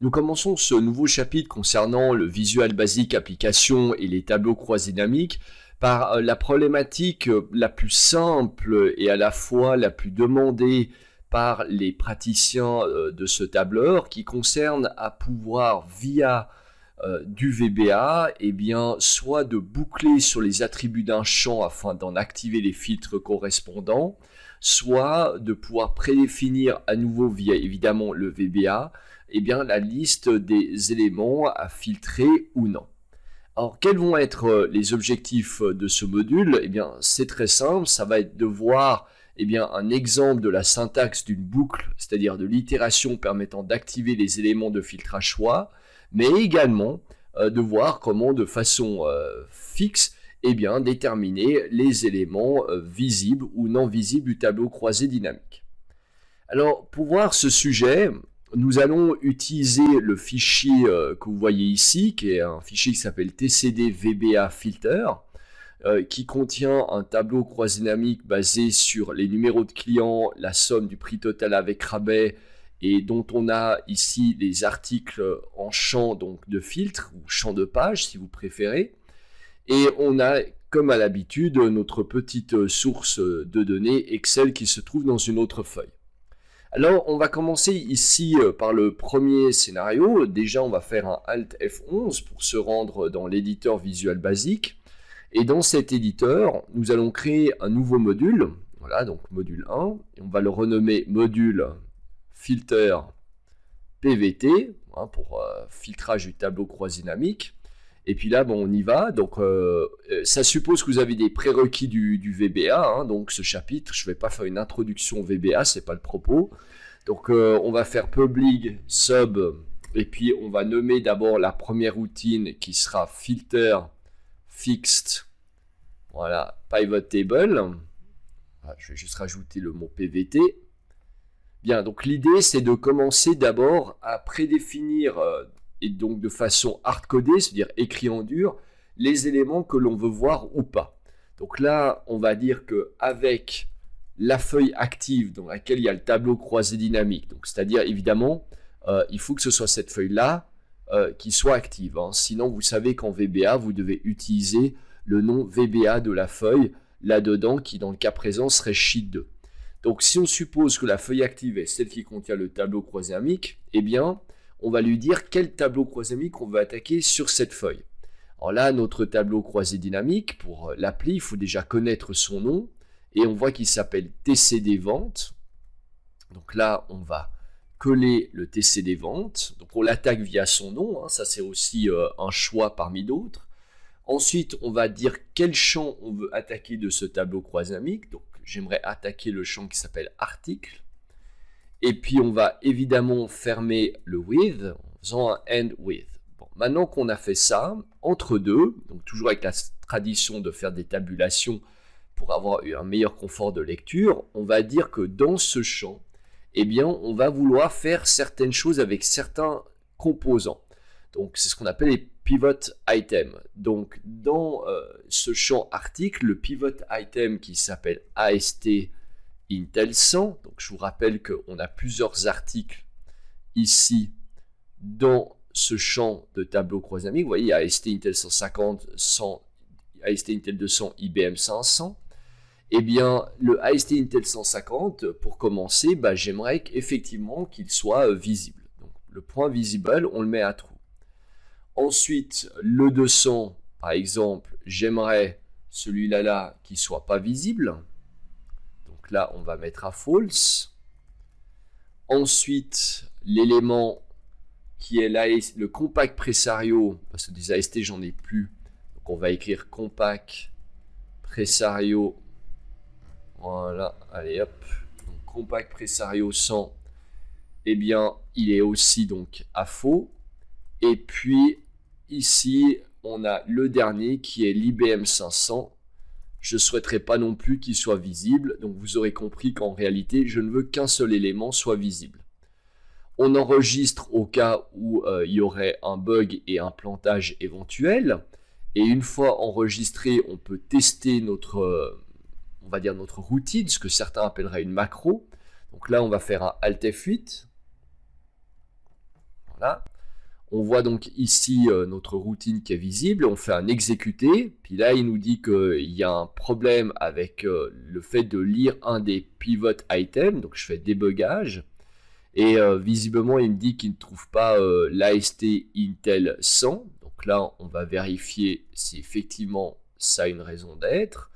Nous commençons ce nouveau chapitre concernant le Visual Basic Application et les tableaux croisés dynamiques par la problématique la plus simple et à la fois la plus demandée par les praticiens de ce tableur qui concerne à pouvoir via du VBA, eh bien, soit de boucler sur les attributs d'un champ afin d'en activer les filtres correspondants, soit de pouvoir prédéfinir à nouveau via évidemment le VBA, eh bien, la liste des éléments à filtrer ou non. Alors, quels vont être les objectifs de ce module? Eh bien, c'est très simple, ça va être de voir eh bien, un exemple de la syntaxe d'une boucle, c'est-à-dire de l'itération permettant d'activer les éléments de filtrage choix, mais également de voir comment de façon fixe eh bien, déterminer les éléments visibles ou non visibles du tableau croisé dynamique. Alors, pour voir ce sujet, nous allons utiliser le fichier que vous voyez ici, qui est un fichier qui s'appelle TCD VBA Filter, qui contient un tableau croisé dynamique basé sur les numéros de clients, la somme du prix total avec rabais, et dont on a ici les articles en champ donc, de filtre, ou champ de page si vous préférez. Et on a, comme à l'habitude, notre petite source de données Excel qui se trouve dans une autre feuille. Alors, on va commencer ici par le premier scénario. Déjà, on va faire un Alt F11 pour se rendre dans l'éditeur Visual Basic. Et dans cet éditeur, nous allons créer un nouveau module. Voilà, donc module 1. Et on va le renommer module filter PVT, hein, pour filtrage du tableau croisé dynamique. Et puis là, bon, on y va. Donc, ça suppose que vous avez des prérequis du VBA. Hein, donc, ce chapitre, je ne vais pas faire une introduction au VBA, ce n'est pas le propos. Donc, on va faire public sub. Et puis, on va nommer d'abord la première routine qui sera filter fixed. Voilà, pivot table. Voilà, je vais juste rajouter le mot PVT. Bien, donc l'idée, c'est de commencer d'abord à prédéfinir et donc de façon hard-codée, c'est-à-dire écrit en dur, les éléments que l'on veut voir ou pas. Donc là, on va dire qu'avec la feuille active dans laquelle il y a le tableau croisé dynamique, donc c'est-à-dire évidemment, il faut que ce soit cette feuille-là qui soit active. Hein. Sinon, vous savez qu'en VBA, vous devez utiliser le nom VBA de la feuille là-dedans, qui dans le cas présent serait Sheet 2. Donc si on suppose que la feuille active est celle qui contient le tableau croisé dynamique, eh bien, on va lui dire quel tableau croisé dynamique on veut attaquer sur cette feuille. Alors là, notre tableau croisé dynamique, pour l'appeler, il faut déjà connaître son nom. Et on voit qu'il s'appelle TCD Vente. Donc là, on va coller le TCD Vente. Donc on l'attaque via son nom. Hein, ça, c'est aussi un choix parmi d'autres. Ensuite, on va dire quel champ on veut attaquer de ce tableau croisé dynamique. Donc j'aimerais attaquer le champ qui s'appelle article. Et puis, on va évidemment fermer le with en faisant un end with. Bon, maintenant qu'on a fait ça, entre deux, donc toujours avec la tradition de faire des tabulations pour avoir un meilleur confort de lecture, on va dire que dans ce champ, eh bien, on va vouloir faire certaines choses avec certains composants. Donc, c'est ce qu'on appelle les pivot items. Donc, dans ce champ article, le pivot item qui s'appelle AST Intel 100, donc je vous rappelle qu'on a plusieurs articles ici dans ce champ de tableau croisé dynamique. Vous voyez, il y a AST Intel 150, 100, AST Intel 200, IBM 500. Eh bien, le AST Intel 150, pour commencer, bah, j'aimerais effectivement qu'il soit visible. Donc, le point visible, on le met à true. Ensuite, le 200, par exemple, j'aimerais celui-là qui ne soit pas visible. Donc là, on va mettre à false. Ensuite, l'élément qui est le compact pressario, parce que des AST, j'en ai plus. Donc on va écrire compact pressario. Voilà, allez hop. Donc, compact pressario 100, eh bien, il est aussi donc à faux. Et puis, ici, on a le dernier qui est l'IBM 500. Je ne souhaiterais pas non plus qu'il soit visible. Donc, vous aurez compris qu'en réalité, je ne veux qu'un seul élément soit visible. On enregistre au cas où il y aurait un bug et un plantage éventuel. Et une fois enregistré, on peut tester notre, on va dire notre routine, ce que certains appelleraient une macro. Donc là, on va faire un Alt F8. Voilà. On voit donc ici notre routine qui est visible, on fait un exécuter, puis là il nous dit qu'il y a un problème avec le fait de lire un des pivot items, donc je fais débugage, et visiblement il me dit qu'il ne trouve pas l'AST Intel 100, donc là on va vérifier si effectivement ça a une raison d'être.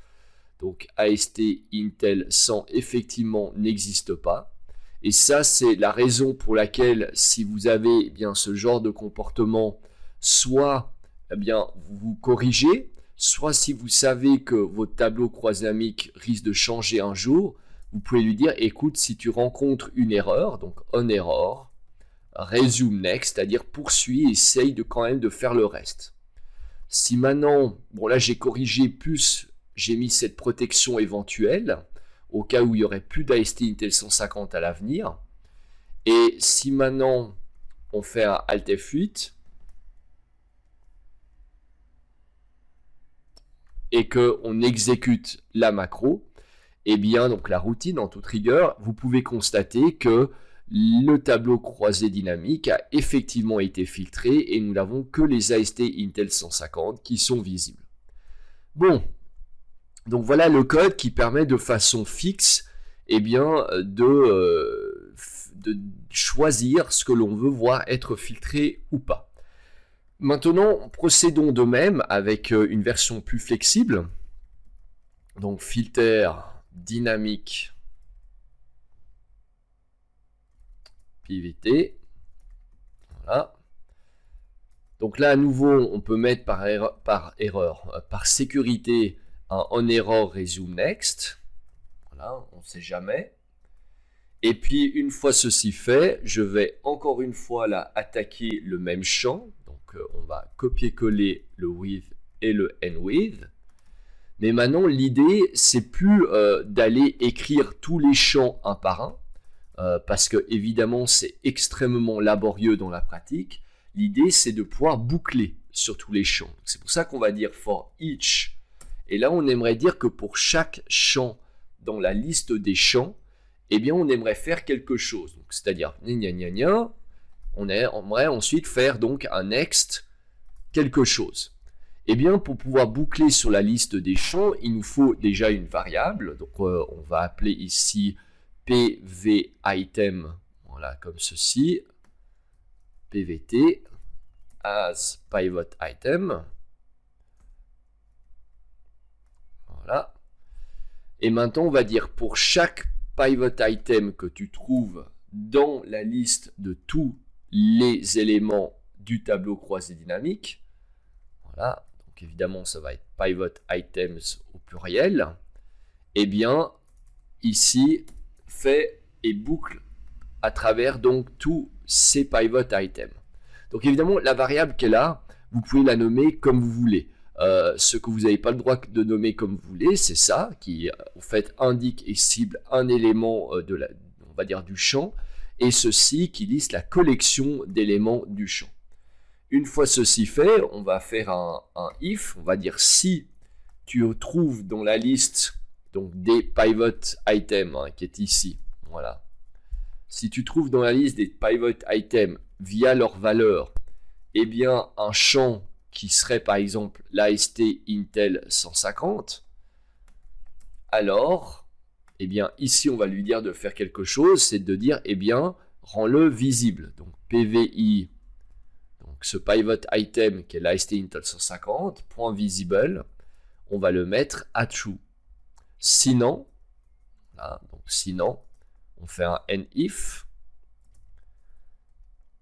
Donc AST Intel 100 effectivement n'existe pas. Et ça, c'est la raison pour laquelle, si vous avez eh bien, ce genre de comportement, soit eh bien, vous corrigez, soit si vous savez que votre tableau croisdynamique risque de changer un jour, vous pouvez lui dire, écoute, si tu rencontres une erreur, donc on error, resume next, c'est-à-dire poursuis et essaye de quand même de faire le reste. Si maintenant, bon là j'ai corrigé plus, j'ai mis cette protection éventuelle, au cas où il n'y aurait plus d'AST Intel 150 à l'avenir. Et si maintenant on fait un Alt F8 et qu'on exécute la macro, et bien donc la routine en toute rigueur, vous pouvez constater que le tableau croisé dynamique a effectivement été filtré et nous n'avons que les AST Intel 150 qui sont visibles. Bon. Donc voilà le code qui permet de façon fixe eh bien, de choisir ce que l'on veut voir être filtré ou pas. Maintenant, procédons de même avec une version plus flexible. Donc filter dynamique PVT. Voilà. Donc là à nouveau on peut mettre par sécurité un on error resume next, voilà, on ne sait jamais. Et puis une fois ceci fait, je vais encore une fois là attaquer le même champ. Donc on va copier-coller le with et le n-with. Mais maintenant l'idée c'est plus d'aller écrire tous les champs un par un, parce que évidemment c'est extrêmement laborieux dans la pratique. L'idée c'est de pouvoir boucler sur tous les champs. C'est pour ça qu'on va dire for each. Et là, on aimerait dire que pour chaque champ dans la liste des champs, eh bien, on aimerait faire quelque chose. C'est-à-dire, on aimerait ensuite faire donc un next quelque chose. Eh bien, pour pouvoir boucler sur la liste des champs, il nous faut déjà une variable. Donc, on va appeler ici pvitem, voilà, comme ceci, pvt as pivot item. Voilà. Et maintenant, on va dire pour chaque pivot item que tu trouves dans la liste de tous les éléments du tableau croisé dynamique. Voilà. Donc évidemment, ça va être pivot items au pluriel. Eh bien, ici, fait et boucle à travers donc tous ces pivot items. Donc évidemment, la variable qu'elle a, vous pouvez la nommer comme vous voulez. Ce que vous n'avez pas le droit de nommer comme vous voulez, c'est ça, qui en fait indique et cible un élément on va dire du champ, et ceci qui liste la collection d'éléments du champ. Une fois ceci fait, on va faire un if, on va dire si tu trouves dans la liste donc des pivot items, qui est ici, voilà. Si tu trouves dans la liste des pivot items via leur valeur, eh bien un champ qui serait par exemple l'AST Intel 150, alors, eh bien ici on va lui dire de faire quelque chose, c'est de dire, eh bien, rends-le visible. Donc PVI, donc ce pivot item qui est l'AST Intel 150, point visible, on va le mettre à true. Sinon, voilà, donc sinon, on fait un NIF,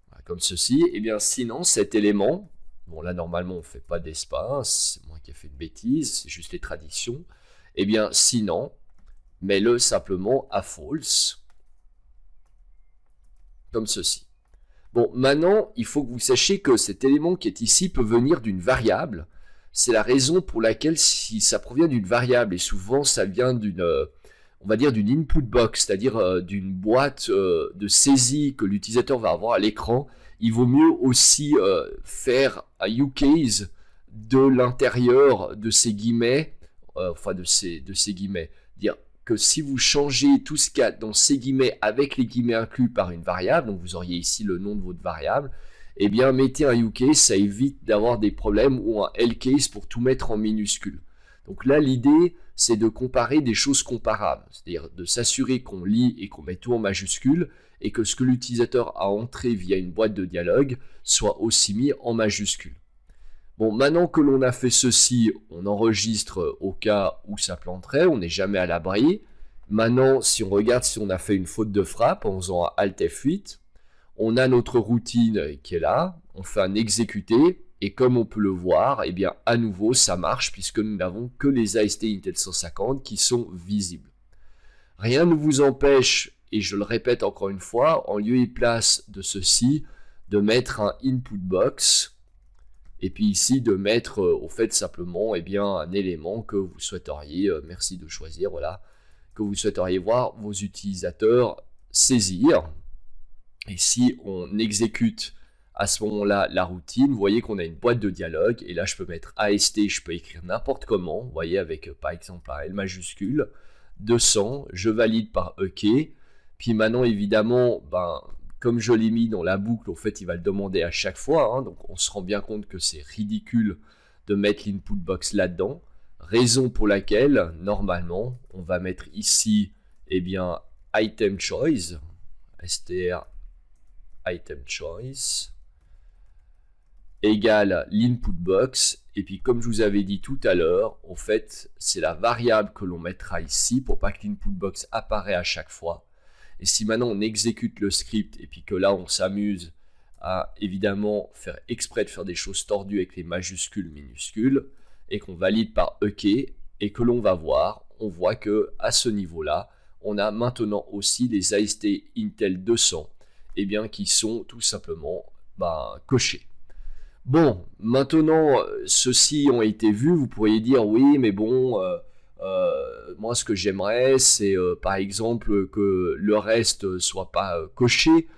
voilà, comme ceci, eh bien sinon cet élément, bon là normalement on ne fait pas d'espace, c'est moi qui ai fait une bêtise, c'est juste les traditions. Eh bien sinon, mets-le simplement à false. Comme ceci. Bon, maintenant, il faut que vous sachiez que cet élément qui est ici peut venir d'une variable. C'est la raison pour laquelle si ça provient d'une variable, et souvent ça vient d'une, on va dire d'une input box, c'est-à-dire d'une boîte de saisie que l'utilisateur va avoir à l'écran, il vaut mieux aussi faire un use-case de l'intérieur de ces guillemets, enfin de ces guillemets, dire que si vous changez tout ce qu'il y a dans ces guillemets avec les guillemets inclus par une variable, donc vous auriez ici le nom de votre variable, eh bien mettez un UCase, ça évite d'avoir des problèmes, ou un LCase pour tout mettre en minuscule. Donc là, l'idée, c'est de comparer des choses comparables, c'est-à-dire de s'assurer qu'on lit et qu'on met tout en majuscule, et que ce que l'utilisateur a entré via une boîte de dialogue soit aussi mis en majuscule. Bon, maintenant que l'on a fait ceci, on enregistre au cas où ça planterait, on n'est jamais à l'abri. Maintenant, si on regarde si on a fait une faute de frappe en faisant un Alt F8, on a notre routine qui est là, on fait un exécuter, et comme on peut le voir, eh bien à nouveau ça marche puisque nous n'avons que les AST Intel 150 qui sont visibles. Rien ne vous empêche, et je le répète encore une fois, en lieu et place de ceci, de mettre un input box, et puis ici de mettre au fait simplement eh bien, un élément que vous souhaiteriez, merci de choisir, voilà, que vous souhaiteriez voir vos utilisateurs saisir. Et si on exécute à ce moment-là la routine, vous voyez qu'on a une boîte de dialogue, et là je peux mettre AST, je peux écrire n'importe comment, vous voyez, avec par exemple un L majuscule, 200, je valide par OK, puis maintenant évidemment, comme je l'ai mis dans la boucle, en fait il va le demander à chaque fois, hein, donc on se rend bien compte que c'est ridicule de mettre l'input box là-dedans, raison pour laquelle normalement on va mettre ici eh bien item choice, str item choice égale l'input box, et puis comme je vous avais dit tout à l'heure, en fait c'est la variable que l'on mettra ici pour pas que l'input box apparaît à chaque fois. Et si maintenant on exécute le script et puis que là on s'amuse à évidemment faire exprès de faire des choses tordues avec les majuscules, minuscules, et qu'on valide par OK, et que l'on va voir, on voit que à ce niveau-là, on a maintenant aussi les AST Intel 200 eh bien, qui sont tout simplement cochés. Bon, maintenant, ceux-ci ont été vus, vous pourriez dire oui, mais bon, moi ce que j'aimerais, c'est par exemple que le reste soit pas coché.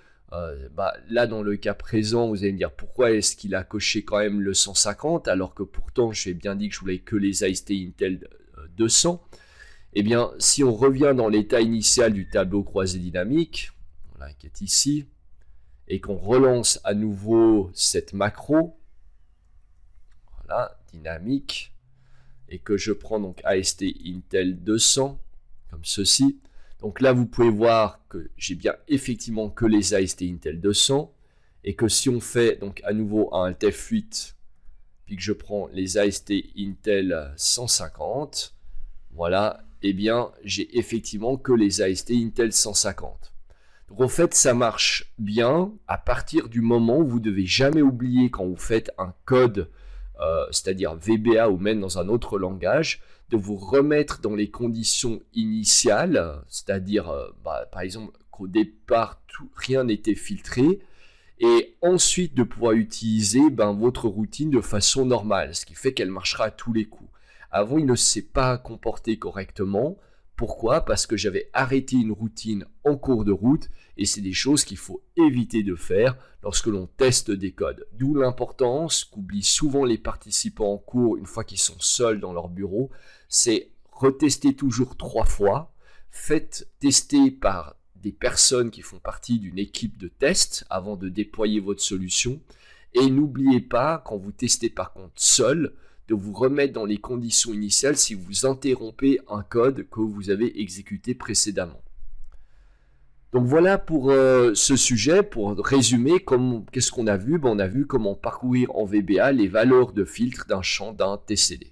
Là, dans le cas présent, vous allez me dire pourquoi est-ce qu'il a coché quand même le 150 alors que pourtant j'ai bien dit que je voulais que les AST Intel 200. Eh bien, si on revient dans l'état initial du tableau croisé dynamique, voilà, qui est ici, et qu'on relance à nouveau cette macro, voilà, dynamique, et que je prends donc AST Intel 200, comme ceci. Donc là, vous pouvez voir que j'ai bien effectivement que les AST Intel 200, et que si on fait donc à nouveau un Alt F8, puis que je prends les AST Intel 150, voilà, eh bien, j'ai effectivement que les AST Intel 150. Donc en fait, ça marche bien à partir du moment où vous ne devez jamais oublier quand vous faites un code, c'est-à-dire VBA ou même dans un autre langage, de vous remettre dans les conditions initiales, c'est-à-dire par exemple qu'au départ, rien n'était filtré, et ensuite de pouvoir utiliser votre routine de façon normale, ce qui fait qu'elle marchera à tous les coups. Avant, il ne s'est pas comporté correctement. Pourquoi? Parce que j'avais arrêté une routine en cours de route, et c'est des choses qu'il faut éviter de faire lorsque l'on teste des codes. D'où l'importance qu'oublient souvent les participants en cours une fois qu'ils sont seuls dans leur bureau, c'est retester toujours 3 fois, faites tester par des personnes qui font partie d'une équipe de test avant de déployer votre solution, et n'oubliez pas, quand vous testez par contre seul, de vous remettre dans les conditions initiales si vous interrompez un code que vous avez exécuté précédemment. Donc voilà pour ce sujet. Pour résumer, qu'est-ce qu'on a vu? On a vu comment parcourir en VBA les valeurs de filtre d'un champ d'un TCD.